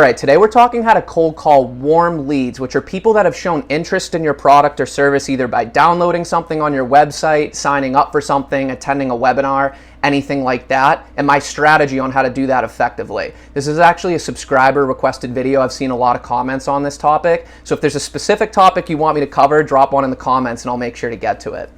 All right, today we're talking how to cold call warm leads, which are people that have shown interest in your product or service either by downloading something on your website, signing up for something, attending a webinar, anything like that, and my strategy on how to do that effectively. This is actually a subscriber requested video. I've seen a lot of comments on this topic. So if there's a specific topic you want me to cover, drop one in the comments and I'll make sure to get to it.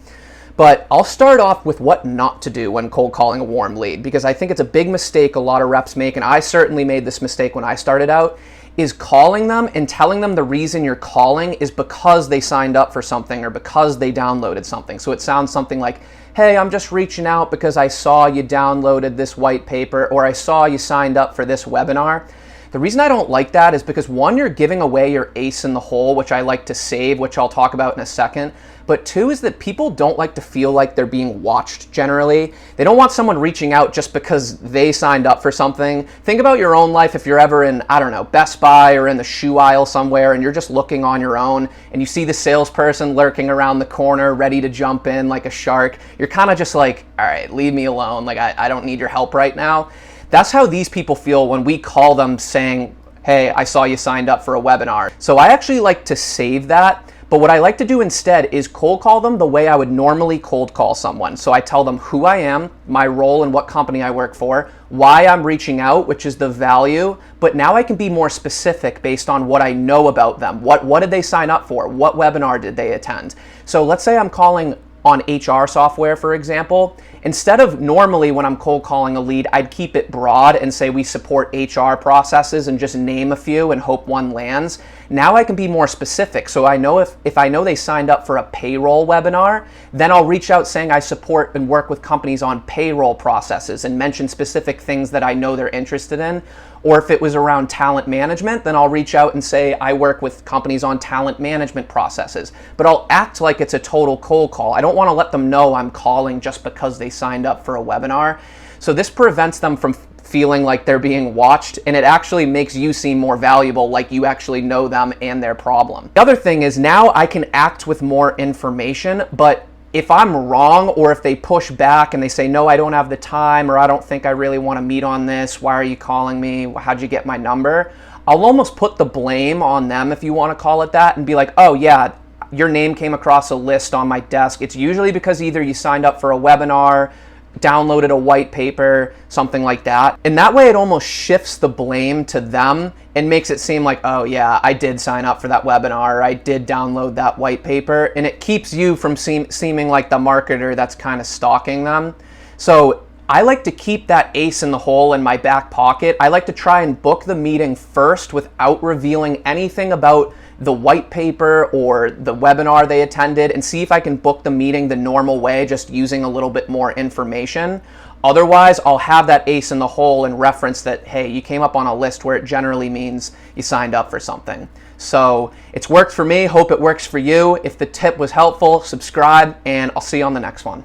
But I'll start off with what not to do when cold calling a warm lead, because I think it's a big mistake a lot of reps make, and I certainly made this mistake when I started out, is calling them and telling them the reason you're calling is because they signed up for something or because they downloaded something. So it sounds something like, hey, I'm just reaching out because I saw you downloaded this white paper, or I saw you signed up for this webinar. The reason I don't like that is because, one, you're giving away your ace in the hole, which I like to save, which I'll talk about in a second. But two is that people don't like to feel like they're being watched generally. They don't want someone reaching out just because they signed up for something. Think about your own life if you're ever in, I don't know, Best Buy or in the shoe aisle somewhere and you're just looking on your own and you see the salesperson lurking around the corner ready to jump in like a shark. You're kind of just like, all right, leave me alone. Like, I don't need your help right now. That's how these people feel when we call them saying, hey, I saw you signed up for a webinar. So I actually like to save that. But what I like to do instead is cold call them the way I would normally cold call someone. So I tell them who I am, my role and what company I work for, why I'm reaching out, which is the value, but now I can be more specific based on what I know about them. What did they sign up for? What webinar did they attend? So let's say I'm calling on HR software, for example. Instead of normally when I'm cold calling a lead, I'd keep it broad and say we support HR processes and just name a few and hope one lands. Now I can be more specific. So I know if I know they signed up for a payroll webinar, then I'll reach out saying I support and work with companies on payroll processes and mention specific things that I know they're interested in. Or if it was around talent management, then I'll reach out and say I work with companies on talent management processes. But I'll act like it's a total cold call. I don't want to let them know I'm calling just because they signed up for a webinar. So this prevents them from feeling like they're being watched, and it actually makes you seem more valuable, like you actually know them and their problem. The other thing is now I can act with more information, but if I'm wrong or if they push back and they say, no, I don't have the time, or I don't think I really want to meet on this, why are you calling me? How'd you get my number? I'll almost put the blame on them, if you want to call it that, and be like, oh yeah, your name came across a list on my desk. It's usually because either you signed up for a webinar, downloaded a white paper, something like that. And that way it almost shifts the blame to them and makes it seem like, oh yeah, I did sign up for that webinar, or I did download that white paper. And it keeps you from seeming like the marketer that's kind of stalking them. So I like to keep that ace in the hole in my back pocket. I like to try and book the meeting first without revealing anything about the white paper or the webinar they attended, and see if I can book the meeting the normal way, just using a little bit more information. Otherwise, I'll have that ace in the hole and reference that, hey, you came up on a list, where it generally means you signed up for something. So it's worked for me. Hope it works for you. If the tip was helpful, subscribe, and I'll see you on the next one.